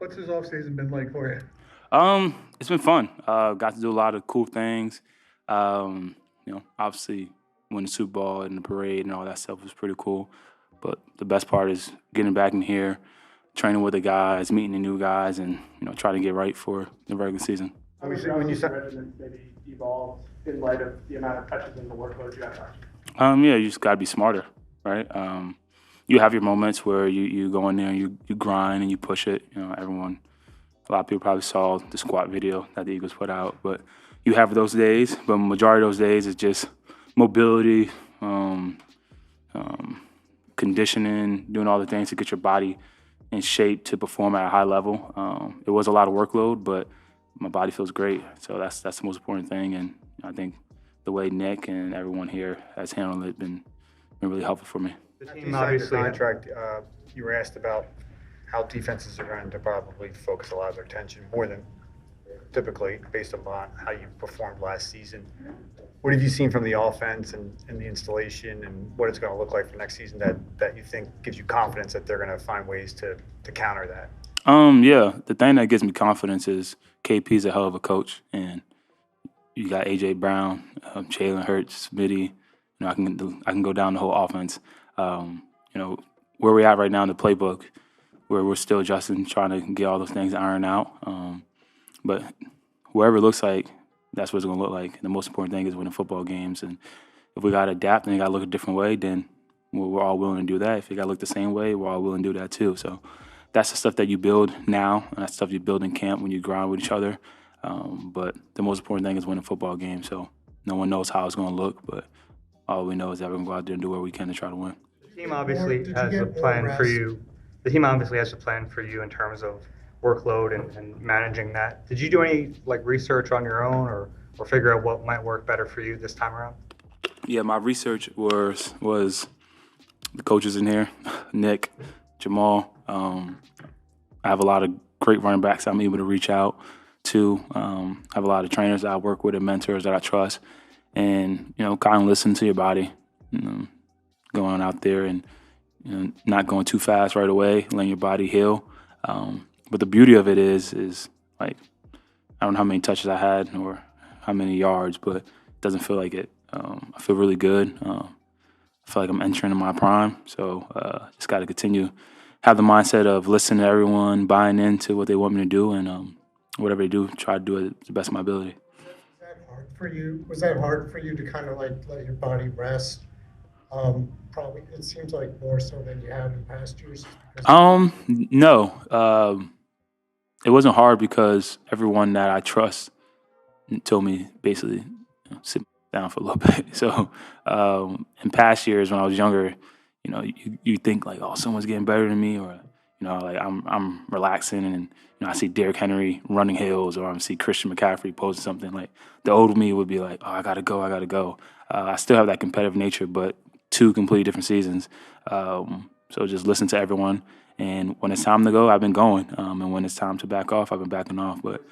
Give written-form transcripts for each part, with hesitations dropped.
What's his off season been like for you? It's been fun. Got to do a lot of cool things. Obviously, win the Super Bowl and the parade and all that stuff was pretty cool. But the best part is getting back in here, training with the guys, meeting the new guys, and trying to get right for the regular season. Obviously, when you regimen maybe evolved in light of the amount of touches and the workload you have. Yeah, you just got to be smarter, right? You have your moments where you go in there and you grind and you push it. A lot of people probably saw the squat video that the Eagles put out, but you have those days. But majority of those days is just mobility, conditioning, doing all the things to get your body in shape to perform at a high level. It was a lot of workload, but my body feels great. So that's the most important thing. And I think the way Nick and everyone here has handled it been really helpful for me. The team obviously contract. You were asked about how defenses are going to probably focus a lot of their attention more than typically based upon how you performed last season. What have you seen from the offense and the installation and what it's going to look like for next season that you think gives you confidence that they're going to find ways to counter that? Yeah, the thing that gives me confidence is KP's a hell of a coach, and you got AJ Brown, Jalen Hurts, Smitty. I can go down the whole offense. Where we're at right now in the playbook, where we're still adjusting, trying to get all those things ironed out. But wherever it looks like, that's what it's going to look like. And the most important thing is winning football games. And if we got to adapt and you got to look a different way, then we're all willing to do that. If you got to look the same way, we're all willing to do that too. So that's the stuff that you build now, and that's stuff you build in camp when you grind with each other. But the most important thing is winning football games. So no one knows how it's going to look, but all we know is that we're going to go out there and do what we can to try to win. The team obviously has a plan for you. The team obviously has a plan for you in terms of workload and managing that. Did you do any research on your own or figure out what might work better for you this time around? Yeah, my research was the coaches in here, Nick, Jamal. I have a lot of great running backs I'm able to reach out to. I have a lot of trainers that I work with and mentors that I trust. And, kind of listen to your body, going out there and not going too fast right away, letting your body heal. But the beauty of it is I don't know how many touches I had or how many yards, but it doesn't feel like it. I feel really good. I feel like I'm entering my prime. So just got to continue, have the mindset of listening to everyone, buying into what they want me to do, and whatever they do, try to do it to the best of my ability. Was that hard for you to kind of let your body rest? Probably, it seems like more so than you have in past years. No. It wasn't hard because everyone that I trust told me basically sit down for a little bit. So in past years when I was younger, you think like, oh, someone's getting better than me, or I'm relaxing and I see Derrick Henry running hills, or I see Christian McCaffrey posting something. Like the old me would be like, oh, I gotta go. I still have that competitive nature, but two completely different seasons. So just listen to everyone, and when it's time to go, I've been going, and when it's time to back off, I've been backing off. But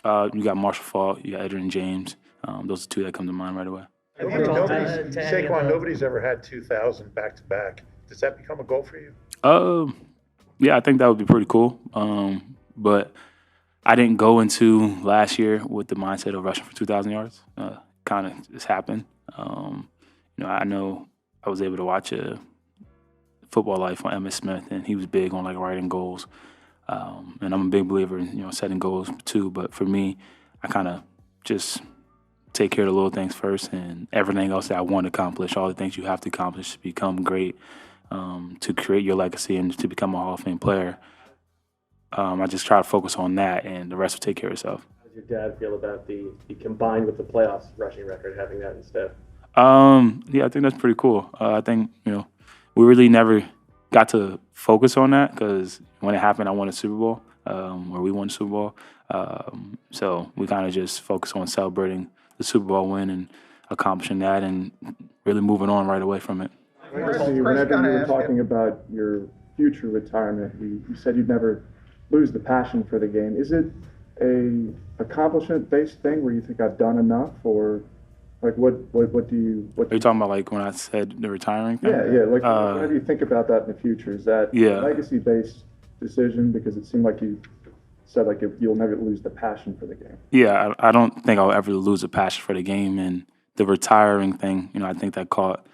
you got Marshall Faulk, you got Edgerrin James. Those are two that come to mind right away. Saquon, nobody's ever had 2,000 back-to-back. Does that become a goal for you? Yeah, I think that would be pretty cool. But I didn't go into last year with the mindset of rushing for 2,000 yards. Kind of just happened. I know I was able to watch a Football Life on Emmitt Smith, and he was big on writing goals. And I'm a big believer in setting goals too. But for me, I kind of just take care of the little things first, and everything else that I want to accomplish, all the things you have to accomplish to become great, to create your legacy and to become a Hall of Fame player. I just try to focus on that, and the rest will take care of itself. How does your dad feel about the combined with the playoffs rushing record, having that instead? Yeah, I think that's pretty cool. I think, we really never got to focus on that because when it happened, I won a Super Bowl, or we won the Super Bowl. So we kind of just focus on celebrating the Super Bowl win and accomplishing that and really moving on right away from it. Whenever you were talking about your future retirement, you said you'd never lose the passion for the game. Is it a accomplishment-based thing where you think I've done enough, or what do you? Are you talking about when I said the retiring thing? Yeah. Whenever you think about that in the future, is that legacy-based decision? Because it seemed like you said like you'll never lose the passion for the game. Yeah, I don't think I'll ever lose a passion for the game. And the retiring thing, I think that caught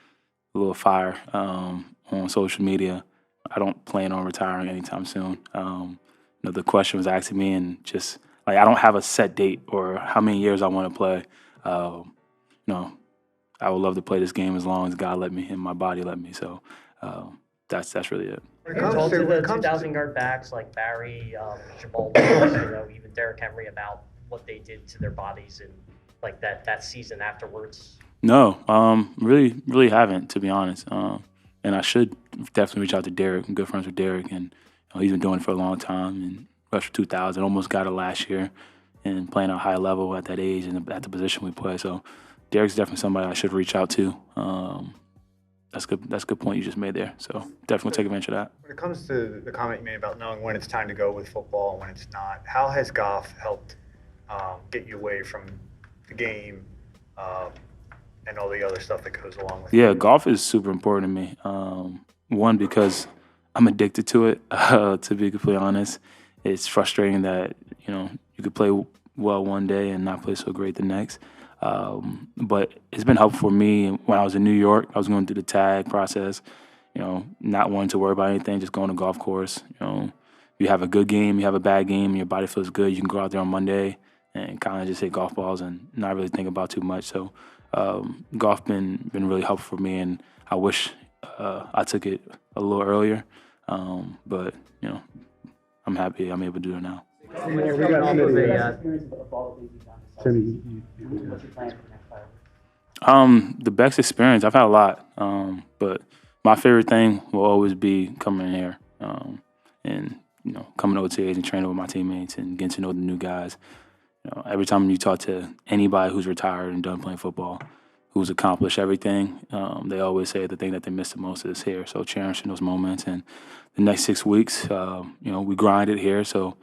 a little fire on social media. I don't plan on retiring anytime soon. The question was asking me, and just like I don't have a set date or how many years I want to play. I would love to play this game as long as God let me and my body let me. So that's really it. When it comes to the 2,000-yard backs like Barry, Jamal Williams, even Derrick Henry, about what they did to their bodies and like that season afterwards? No, really haven't, to be honest. And I should definitely reach out to Derrick. I'm good friends with Derrick, and he's been doing it for a long time. And rushed for 2,000, almost got it last year, and playing at a high level at that age and at the position we play. So Derrick's definitely somebody I should reach out to. That's good. That's a good point you just made there. So definitely take advantage of that. When it comes to the comment you made about knowing when it's time to go with football and when it's not, how has golf helped get you away from the game and all the other stuff that goes along with it? Yeah, golf is super important to me. One, because I'm addicted to it. To be completely honest, it's frustrating that you could play well one day and not play so great the next. But it's been helpful for me when I was in New York. I was going through the tag process, not wanting to worry about anything, just going to golf course. You have a good game, you have a bad game, and your body feels good. You can go out there on Monday and kind of just hit golf balls and not really think about too much. So golf been really helpful for me, and I wish I took it a little earlier. But I'm happy I'm able to do it now. The best experience, I've had a lot, but my favorite thing will always be coming in here and coming to OTAs and training with my teammates and getting to know the new guys. Every time you talk to anybody who's retired and done playing football, who's accomplished everything, they always say the thing that they miss the most is here. So cherishing those moments, and the next 6 weeks, we grind it here. So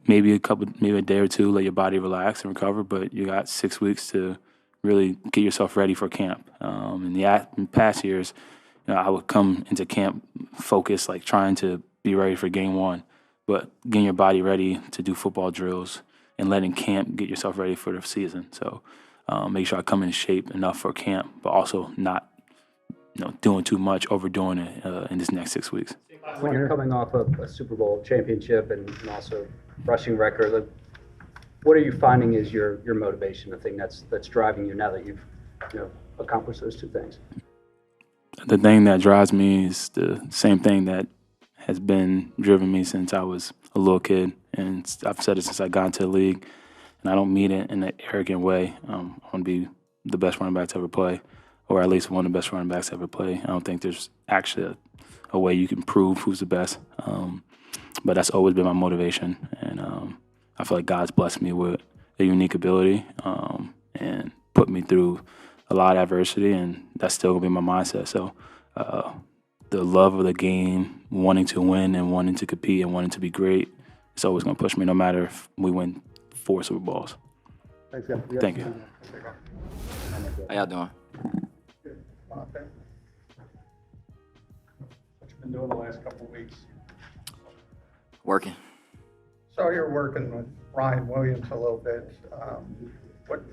maybe a day or two, let your body relax and recover. But you got 6 weeks to really get yourself ready for camp. In past years, I would come into camp focused, like trying to be ready for game one, but getting your body ready to do football drills and letting camp get yourself ready for the season. So make sure I come in shape enough for camp, but also not doing too much, overdoing it in this next 6 weeks. When you're coming off of a Super Bowl championship and also rushing record, what are you finding is your motivation, the thing that's driving you now that you've accomplished those two things? The thing that drives me is the same thing that has been driven me since I was a little kid, and I've said it since I got into the league, and I don't mean it in an arrogant way. I want to be the best running back to ever play, or at least one of the best running backs to ever play. I don't think there's actually a way you can prove who's the best, but that's always been my motivation, and I feel like God's blessed me with a unique ability and put me through a lot of adversity, and that's still going to be my mindset. So the love of the game, wanting to win and wanting to compete and wanting to be great, it's always going to push me no matter if we win 4 Super Bowls. Thanks, guys. Thank you. How y'all doing? What you been doing the last couple of weeks? Working. So you're working with Ryan Williams a little bit.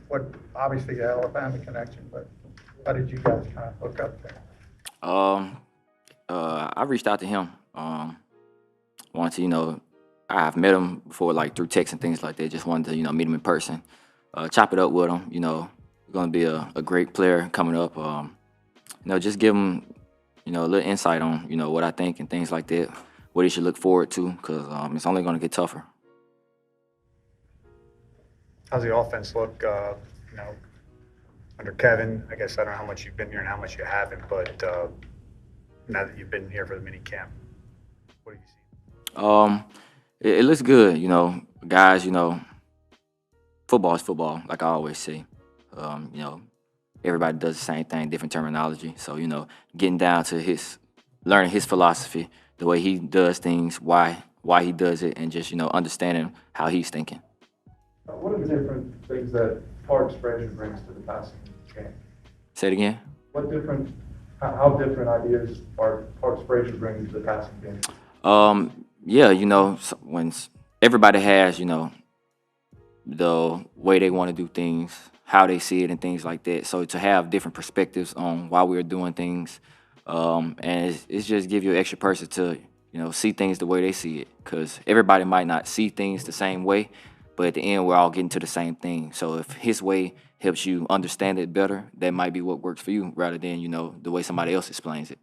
What obviously the Alabama connection, but how did you guys kind of hook up there? I reached out to him. Wanted to, I've met him before, like through text and things like that. Just wanted to, meet him in person, chop it up with him. Going to be a great player coming up. Just give him, a little insight on, what I think and things like that. What he should look forward to, because it's only going to get tougher. How's the offense look, under Kevin? I guess I don't know how much you've been here and how much you haven't, but now that you've been here for the mini camp, what do you see? It looks good, guys, football is football, like I always say. Everybody does the same thing, different terminology. So, getting down to learning his philosophy, the way he does things, why he does it, and just, understanding how he's thinking. What are the different things that Parks Frazier brings to the passing game? Say it again? How different ideas are Parks Frazier bringing to the passing game? yeah, when everybody has, the way they want to do things, how they see it, and things like that. So to have different perspectives on why we're doing things, and it's just give you an extra person to, see things the way they see it. Because everybody might not see things the same way, but at the end, we're all getting to the same thing. So if his way helps you understand it better, that might be what works for you rather than, the way somebody else explains it.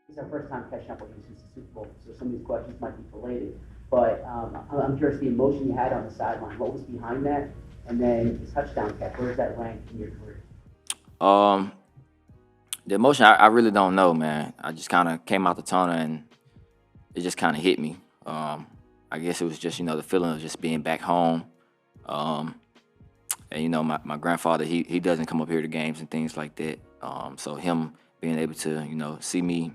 This is our first time catching up with you since the Super Bowl, so some of these questions might be related. But I'm curious the emotion you had on the sideline. What was behind that? And then the touchdown catch, where does that rank in your career? The emotion, I really don't know, man. I just kind of came out the tunnel and it just kind of hit me. I guess it was just, the feeling of just being back home. And, my grandfather, he doesn't come up here to games and things like that. So him being able to, see me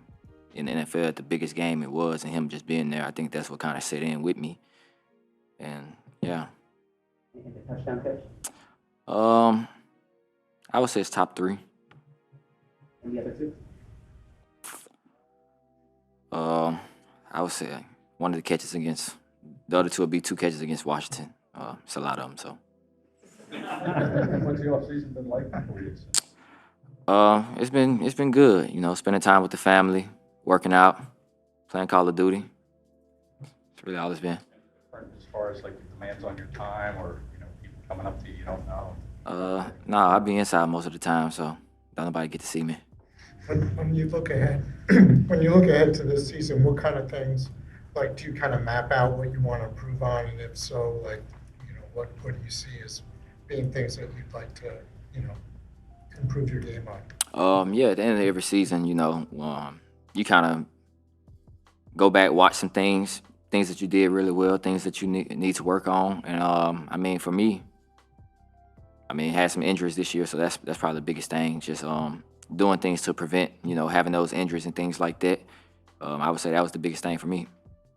in the NFL at the biggest game it was, and him just being there, I think that's what kind of set in with me. And, yeah. And the touchdown catch? I would say it's top 3. And the other 2? I would say one of the catches against, the other 2 would be 2 catches against Washington. It's a lot of them, so. What's the offseason been like for you? It's been good, spending time with the family, working out, playing Call of Duty. It's really all it's been. As far as like the demands on your time, or people coming up to you don't know? No, I be inside most of the time, so don't nobody get to see me. When you look ahead, to this season, what kind of things, like, do you kind of map out what you want to improve on, and if so, like, what do you see as being things that you'd like to, improve your game on? Yeah, at the end of every season, you kind of go back, watch some things that you did really well, things that you need to work on. And for me, had some injuries this year, so that's probably the biggest thing. Just doing things to prevent, having those injuries and things like that. I would say that was the biggest thing for me.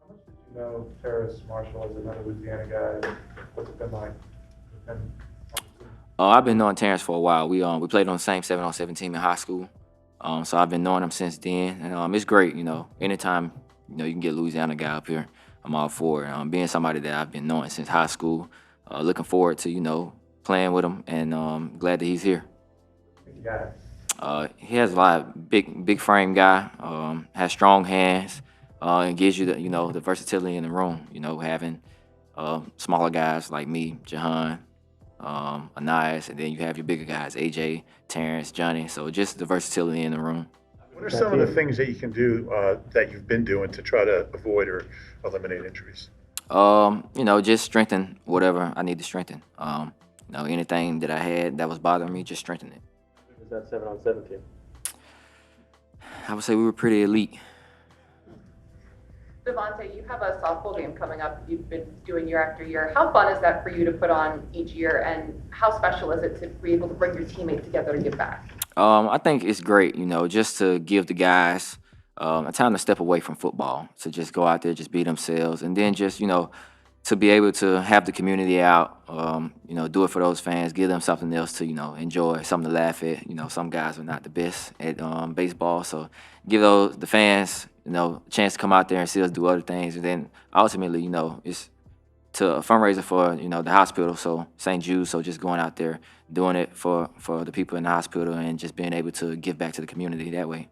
How much did you know Terrace Marshall as another Louisiana guy? What's it been like? I've been knowing Terrence for a while. We played on the same 7-on-7 team in high school. So I've been knowing him since then. And it's great, anytime, you can get a Louisiana guy up here, I'm all for it. Being somebody that I've been knowing since high school, looking forward to, playing with him, and glad that he's here. He has a lot of big frame guy, has strong hands, and gives you the versatility in the room, having smaller guys like me, Jahan, Anais, and then you have your bigger guys, AJ, Terrence, Johnny. So just the versatility in the room. What are some of the things that you can do that you've been doing to try to avoid or eliminate injuries? Just strengthen whatever I need to strengthen. Anything that I had that was bothering me, just strengthen it. Was that 7-on-7 team? I would say we were pretty elite. Devontae, you have a softball game coming up you've been doing year after year. How fun is that for you to put on each year, and how special is it to be able to bring your teammates together to give back? I think it's great, just to give the guys a time to step away from football, to just go out there, just be themselves, and then just, to be able to have the community out, do it for those fans, give them something else to, enjoy, something to laugh at. Some guys are not the best at baseball, so give the fans, a chance to come out there and see us do other things. And then ultimately, it's to a fundraiser for, the hospital, so St. Jude. So just going out there, doing it for the people in the hospital, and just being able to give back to the community that way.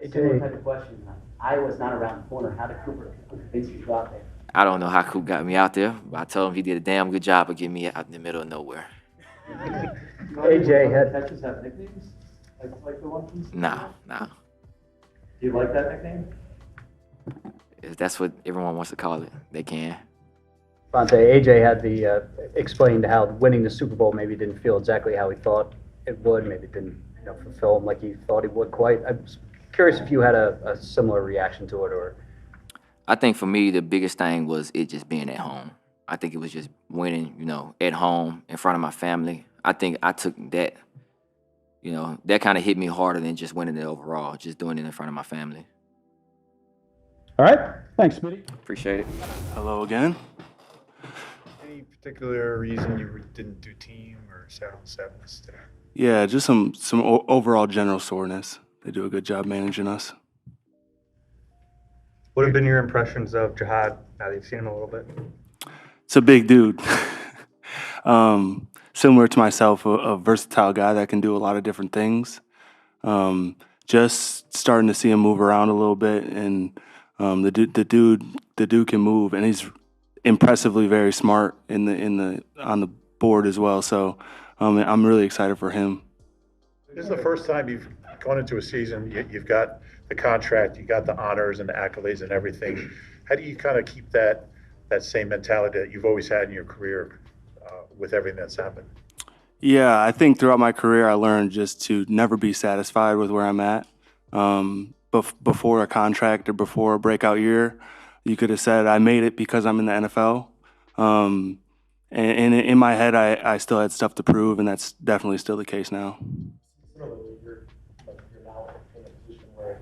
Similar type of question. Iowa's not around the corner. How did Cooper convince you to go out there? I don't know how Coop got me out there, but I told him he did a damn good job of getting me out in the middle of nowhere. AJ had catches have nicknames? Like the one from No. Do you like that nickname? If that's what everyone wants to call it, they can. AJ had explained how winning the Super Bowl maybe didn't feel exactly how he thought it would. Maybe it didn't fulfill him like he thought he would quite. I'm curious if you had a similar reaction to it, or. I think for me, the biggest thing was it just being at home. I think it was just winning, at home in front of my family. I think I took that, that kind of hit me harder than just winning it overall, just doing it in front of my family. All right. Thanks, Smitty. Appreciate it. Hello again. Any particular reason you didn't do team or 7-on-7 today? Yeah, just some overall general soreness. They do a good job managing us. What have been your impressions of Jihad now that you've seen him a little bit? It's a big dude. Similar to myself, a versatile guy that can do a lot of different things. Just starting to see him move around a little bit, and the dude can move, and he's impressively very smart on the board as well. So I'm really excited for him. This is the first time you've gone into a season. You've got the contract, you got the honors and the accolades and everything. How do you kind of keep that same mentality that you've always had in your career with everything that's happened? Yeah, I think throughout my career I learned just to never be satisfied with where I'm at. Before a contract or before a breakout year, you could have said I made it because I'm in the NFL. And in my head, I still had stuff to prove, and that's definitely still the case now. You're now in a position where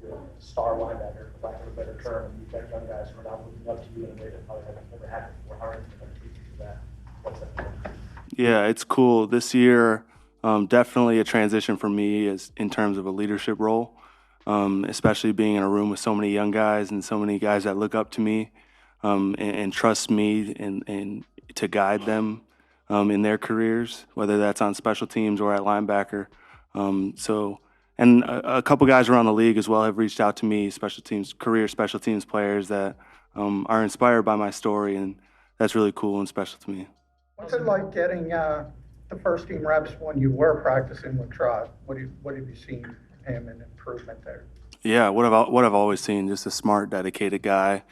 you're a star linebacker, for lack of a better term, and you've got young guys who are now looking up to you in a way that probably hasn't never happened before. How are you going to treat you for that? What's that? Yeah, it's cool. This year, definitely a transition for me in terms of a leadership role, especially being in a room with so many young guys and so many guys that look up to me and trust me and to guide them in their careers, whether that's on special teams or at linebacker. And a couple guys around the league as well have reached out to me, career special teams players that are inspired by my story, and that's really cool and special to me. What's it like getting the first team reps when you were practicing with Trot? What have you seen in him and improvement there? Yeah, what I've always seen, just a smart, dedicated guy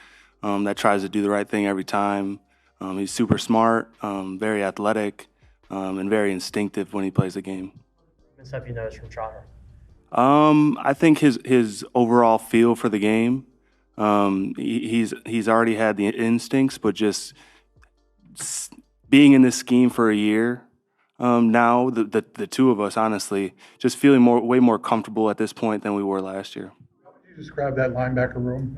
that tries to do the right thing every time. He's super smart, very athletic, and very instinctive when he plays the game. What stuff you noticed from Trotter? I think his overall feel for the game. He's already had the instincts, but just being in this scheme for a year now, the two of us, honestly, just feeling way more comfortable at this point than we were last year. How would you describe that linebacker room?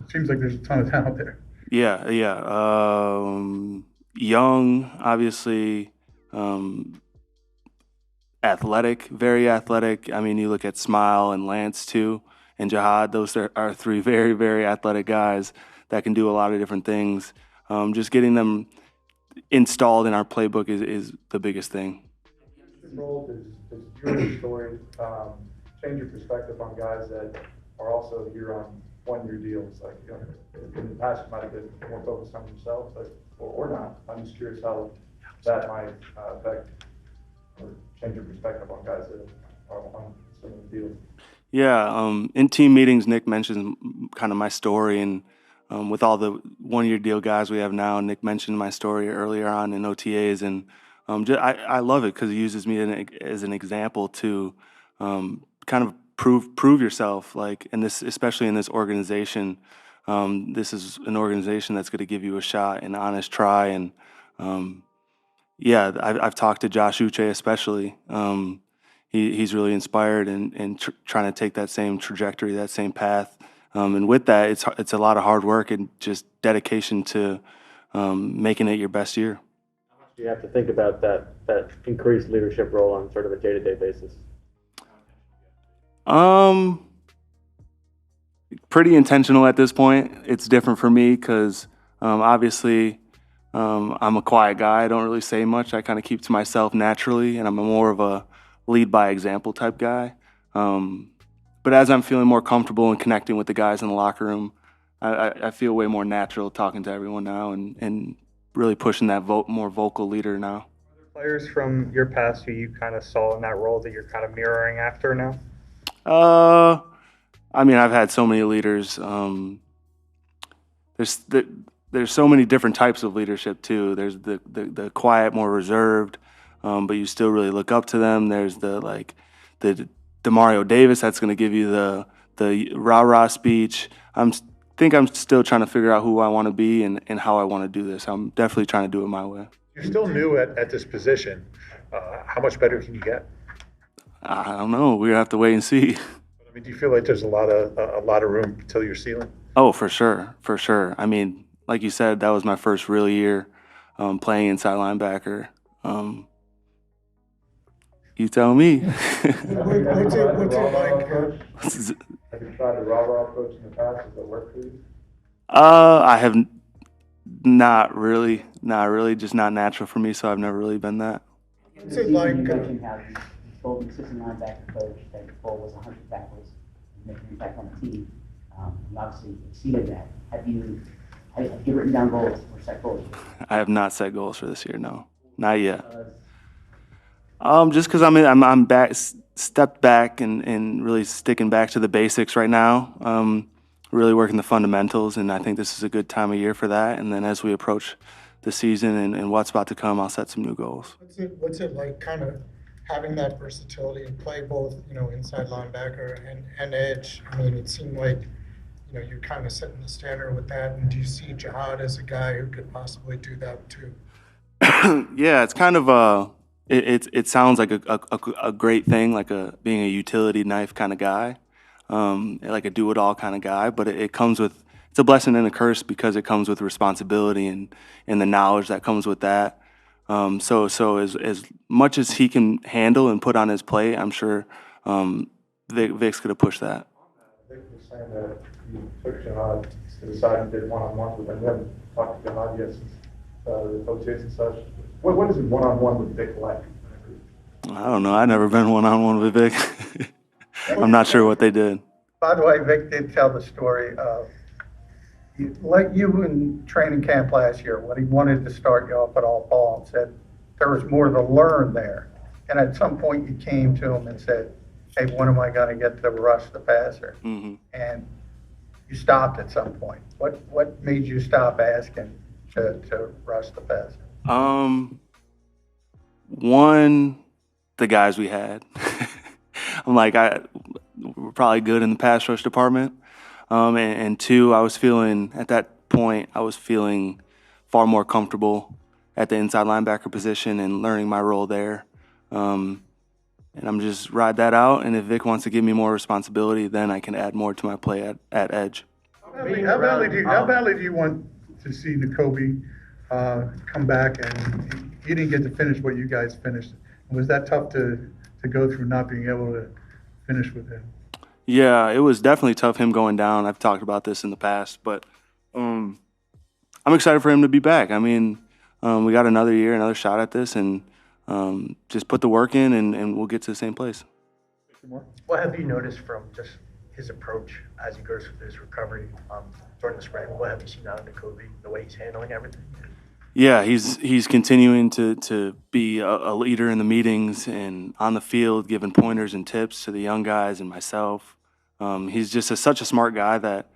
Seems like there's a ton of talent there. Yeah. Young, obviously, athletic, very athletic. I mean, you look at Smile and Lance too, and Jihad. Those are three very, very athletic guys that can do a lot of different things. Just getting them installed in our playbook is the biggest thing. Role does your story change your perspective on guys that are also here on one-year deals? Like, in the past, you might have been more focused on yourself, or not. I'm just curious how that might affect or change your perspective on guys that are on some of the deals. Yeah, in team meetings, Nick mentions kind of my story, and with all the one-year deal guys we have now, Nick mentioned my story earlier on in OTAs, and I love it because he uses me as an example to kind of prove yourself. Like, and this, especially in this organization, this is an organization that's going to give you a shot, an honest try, and I've talked to Josh Uche especially. He's really inspired and trying to take that same trajectory, that same path. And with that, it's a lot of hard work and just dedication to making it your best year. How much do you have to think about that increased leadership role on sort of a day-to-day basis? Pretty intentional at this point. It's different for me because obviously I'm a quiet guy. I don't really say much. I kind of keep to myself naturally, and I'm more of a lead by example type guy. But as I'm feeling more comfortable and connecting with the guys in the locker room, I feel way more natural talking to everyone now and really pushing that more vocal leader now. Are there players from your past who you kind of saw in that role that you're kind of mirroring after now? I mean, I've had so many leaders. There's so many different types of leadership too. There's the quiet, more reserved, but you still really look up to them. There's the Demario Davis that's going to give you the rah-rah speech. I think I'm still trying to figure out who I want to be and how I want to do this. I'm definitely trying to do it my way. You're still new at this position. How much better can you get? I don't know. We're going to have to wait and see. I mean, do you feel like there's a lot of room till your ceiling? Oh, for sure. I mean, like you said, that was my first real year playing inside linebacker. You tell me. What's it like? Have you tried the rah-rah approach in the past? Does that work for you? I have not really, just not natural for me, so I've never really been that. What's it like? You mentioned how you told the assistant linebacker coach that your goal was 100 tackles and making an impact on the team. You obviously exceeded that. Have you written down goals or set goals? I have not set goals for this year, no, not yet. Just because I'm back, stepped back and really sticking back to the basics right now. Really working the fundamentals, and I think this is a good time of year for that. And then as we approach the season and what's about to come, I'll set some new goals. What's it like kind of having that versatility and play both, inside linebacker and edge? I mean, it seemed like, you're kind of setting the standard with that. And do you see Jihad as a guy who could possibly do that too? Yeah, it's kind of it sounds like a great thing, like being a utility knife kind of guy. Like a do-it-all kind of guy, but it comes with, it's a blessing and a curse because it comes with responsibility and the knowledge that comes with that. So as much as he can handle and put on his plate, I'm sure Vic's going to push that. Vic was saying that you took Jihad to the side and did one-on-one with him. We haven't talked to Jihad yet since the OTAs and such. What is it one-on-one with Vic like? I don't know. I've never been one-on-one with Vic. I'm not sure what they did. By the way, Vic did tell the story of, like you in training camp last year, when he wanted to start you off at all ball and said there was more to learn there. And at some point you came to him and said, hey, when am I going to get to rush the passer? Mm-hmm. And you stopped at some point. What made you stop asking to rush the passer? One, the guys we had. I'm like, we're probably good in the pass rush department. And two, at that point, I was feeling far more comfortable at the inside linebacker position and learning my role there. And I'm just ride that out. And if Vic wants to give me more responsibility, then I can add more to my play at edge. How badly do you want to see Nakobe come back, and he didn't get to finish what you guys finished? Was that tough to go through not being able to finish with him? Yeah, it was definitely tough him going down. I've talked about this in the past, but I'm excited for him to be back. I mean, we got another year, another shot at this, and just put the work in, and we'll get to the same place. What have you noticed from just his approach as he goes through his recovery during the spring? What have you seen out of Nakobe, the way he's handling everything? Yeah, he's continuing to be a leader in the meetings and on the field, giving pointers and tips to the young guys and myself. He's just such a smart guy that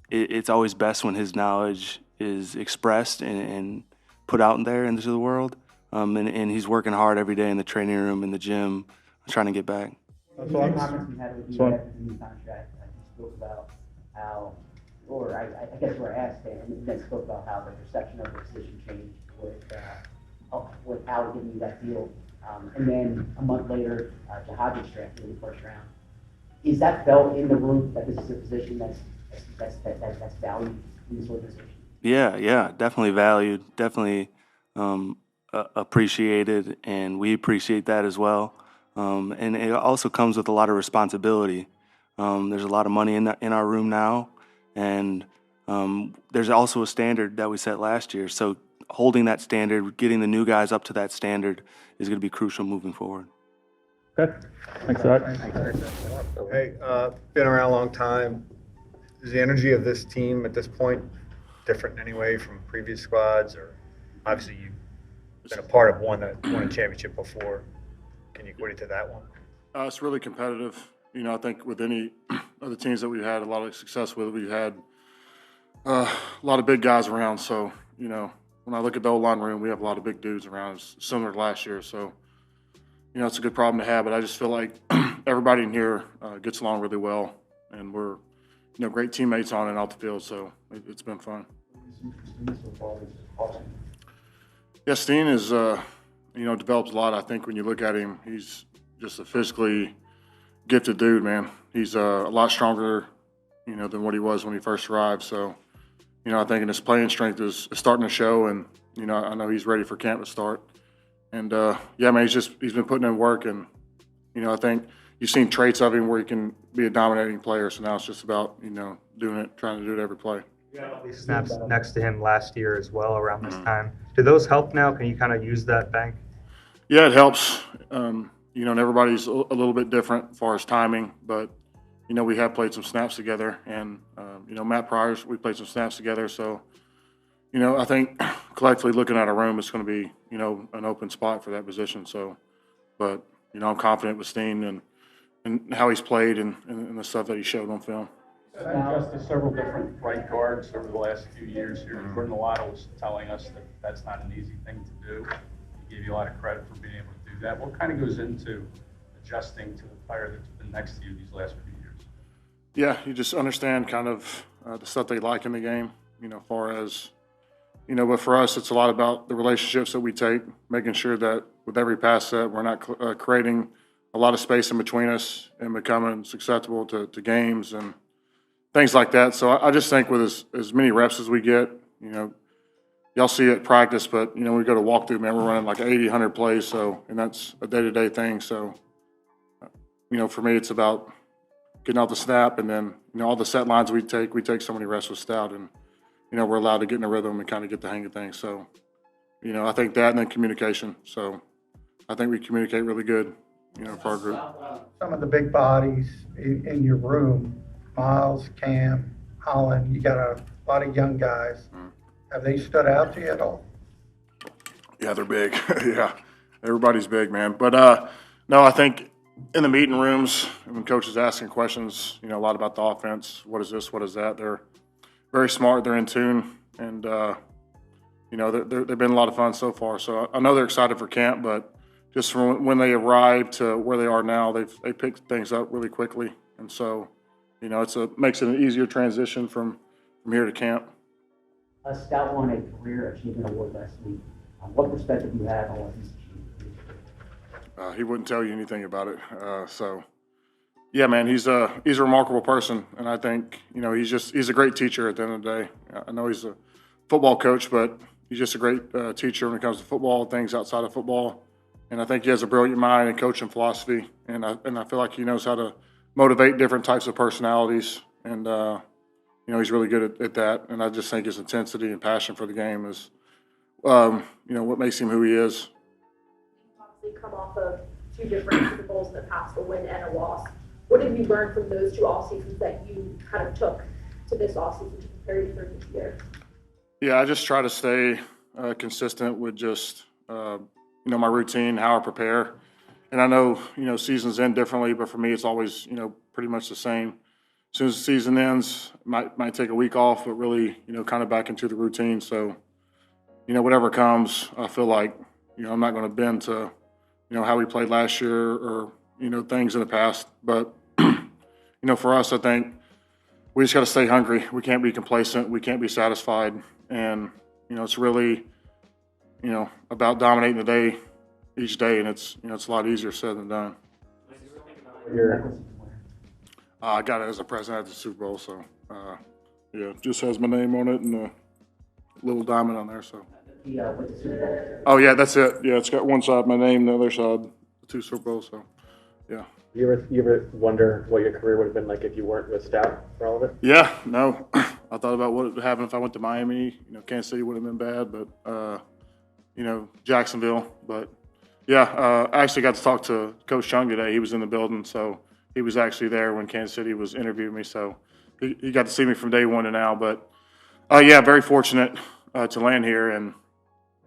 it's always best when his knowledge is expressed and put out there into the world. And he's working hard every day in the training room, in the gym, trying to get back. Comments we had with you after the new contract, you spoke about how, or I guess we're asked, and then spoke about how the perception of the position changed with Howie giving you that deal. And then a month later, Jihad gets drafted in the first round. Is that felt in the room that this is a position that's valued in this organization? Yeah, definitely valued, definitely appreciated, and we appreciate that as well. And it also comes with a lot of responsibility. There's a lot of money in our room now, and there's also a standard that we set last year. So holding that standard, getting the new guys up to that standard is going to be crucial moving forward. Okay. Thanks, Zach. Hey, been around a long time. Is the energy of this team at this point different in any way from previous squads? Or obviously you've been a part of one that won a championship before. Can you equate it to that one? It's really competitive. I think with any of the teams that we've had a lot of success with, we've had a lot of big guys around. So, when I look at the O-line room, we have a lot of big dudes around. It's similar to last year. So, it's a good problem to have. But I just feel like everybody in here gets along really well. And we're, great teammates on and off the field. So it's been fun. Yeah, Steen is, develops a lot. I think when you look at him, he's just a physically gifted dude, man. He's a lot stronger, than what he was when he first arrived. So, I think his playing strength is starting to show, and, I know he's ready for camp to start. And yeah, man, he's been putting in work, and I think you've seen traits of him where he can be a dominating player. So now it's just about doing it, trying to do it every play. These snaps next to him last year as well around this time. Do those help now? Can you kind of use that bank? Yeah, it helps. And everybody's a little bit different as far as timing, but we have played some snaps together, and Matt Pryor's, we played some snaps together. So I think collectively looking at a room, it's going to be an open spot for that position. So, but I'm confident with Steen and how he's played and the stuff that he showed on film. Adjusted several different right guards over the last few years here. Jordan Lotto was telling us that that's not an easy thing to do. He gave you a lot of credit for being able to do that. What kind of goes into adjusting to the player that's been next to you these last few years? Yeah, you just understand kind of the stuff they like in the game, as far as, but for us, it's a lot about the relationships that we take, making sure that with every pass set, we're not creating a lot of space in between us and becoming susceptible to games and things like that. So I just think with as many reps as we get, y'all see it at practice, but, we go to walkthrough, man, we're running like 80, 100 plays, so, and that's a day-to-day thing. So, for me, it's about getting out the snap, and then, all the set lines we take so many reps with Stout, and, we're allowed to get in a rhythm and kind of get the hang of things. So, I think that, and then communication. So I think we communicate really good, for our group. Some of the big bodies in your room, Myles, Cam, Holland, you got a lot of young guys. Have they stood out to you at all? Yeah, they're big. Yeah, everybody's big, man. But no, I think in the meeting rooms, when coaches asking questions, a lot about the offense, what is this, what is that, they're very smart, they're in tune, and they've been a lot of fun so far. So I know they're excited for camp, but just from when they arrived to where they are now, they picked things up really quickly, and so makes it an easier transition from here to camp. Stout won a career achievement award last week. What perspective do you have on what he's achieved? He wouldn't tell you anything about it. So, yeah, man, he's a remarkable person, and I think he's a great teacher at the end of the day. I know he's a football coach, but he's just a great teacher when it comes to football, things outside of football. And I think he has a brilliant mind and coaching philosophy, and I feel like he knows how to motivate different types of personalities, and he's really good at that. And I just think his intensity and passion for the game is, what makes him who he is. Obviously, come off of two different Super Bowls in the past, a win and a loss. What have you learned from those two off seasons that you kind of took to this off season to prepare you for this year? Yeah, I just try to stay consistent with just my routine, how I prepare. And I know, seasons end differently, but for me, it's always, pretty much the same. As soon as the season ends, might take a week off, but really, kind of back into the routine. So, whatever comes, I feel like, I'm not going to bend to, how we played last year or, things in the past. But, for us, I think we just got to stay hungry. We can't be complacent. We can't be satisfied. And, it's really, about dominating the day each day, and it's a lot easier said than done. I got it as a present at the Super Bowl, so just has my name on it and a little diamond on there. So. Oh yeah, that's it. Yeah, it's got one side my name, the other side the two Super Bowls. So, yeah. You ever wonder what your career would have been like if you weren't with Stout for all of it? Yeah, no. I thought about what would happen if I went to Miami. Kansas City would have been bad, but Jacksonville. But yeah, I actually got to talk to Coach Chung today. He was in the building, so he was actually there when Kansas City was interviewing me. So he got to see me from day one to now. But yeah, very fortunate to land here, and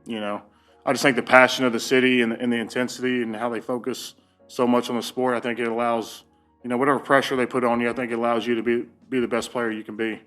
I just think the passion of the city and the intensity and how they focus so much on the sport. I think it allows whatever pressure they put on you. I think it allows you to be the best player you can be.